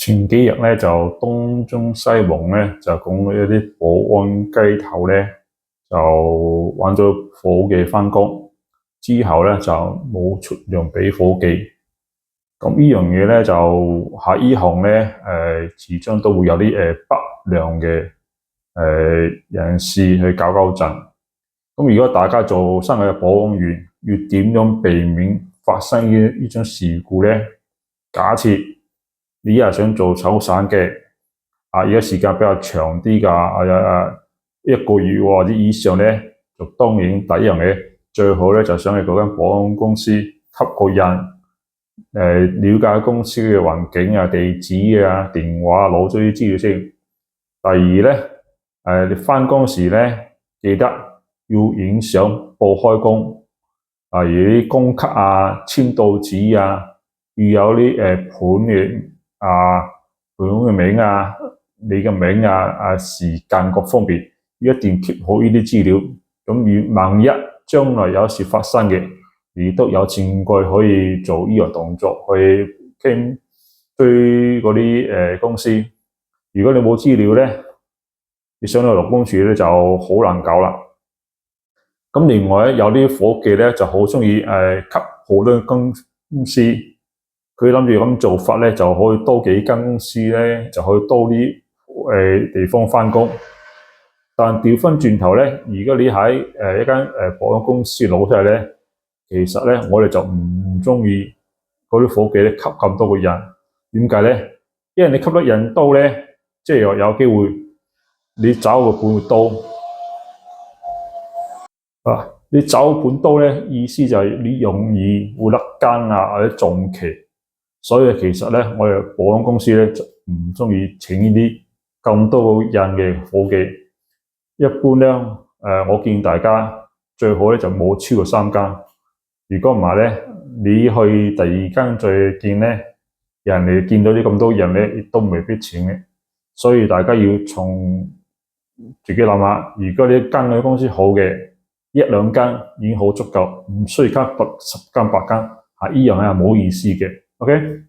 前幾日咧就東中西望咧就講一啲保安雞頭咧就揾咗伙計返工之後咧就冇出糧俾伙計，咁呢樣嘢咧就喺呢行咧始終都會有啲不良嘅人士去搞震。咁如果大家做新嘅保安員，要點樣避免發生呢種事故咧？假設你係想做手散嘅，而家時間比較長啲㗎，一個月或者以上咧，就當然第一樣嘢最好咧就想去嗰間保安公司吸個印，了解公司嘅環境啊、地址啊、電話，攞咗啲資料先。第二咧，你返工時咧記得要影相報開工，例如啲工卡啊、簽到紙啊，要有啲盤嘅名啊、你嘅名啊、時間各方面，一定 keep 好呢啲資料。咁萬一將來有事發生嘅，你都有證據可以做呢樣動作去追嗰啲公司。如果你冇資料咧，你上到勞工處咧就好難搞啦。咁另外咧有啲伙計咧就好中意吸好多公司，佢諗住咁做法咧就可以多幾間公司咧就可以多啲地方返工。但調翻轉頭咧，如果你喺一間保安公司攞出嚟咧，其實咧我哋就唔中意嗰啲伙計咧吸咁多個人。點解咧？因為你吸得人多咧，即係有機會你找個盤會多。你找盤多咧，意思就係你容易會甩更啊，或者撞期。所以其實咧，我哋保安公司咧就唔中意請呢啲咁多人嘅伙計。一般咧，我建議大家最好咧就冇超過3間。如果唔係咧，你去第二間再見咧，人哋見到啲咁多人咧，亦都未必請嘅。所以大家要從自己諗下，如果你間嘅公司好嘅，1、2間已經好足夠，唔需要加10間8間，呢樣係冇意思嘅。OK。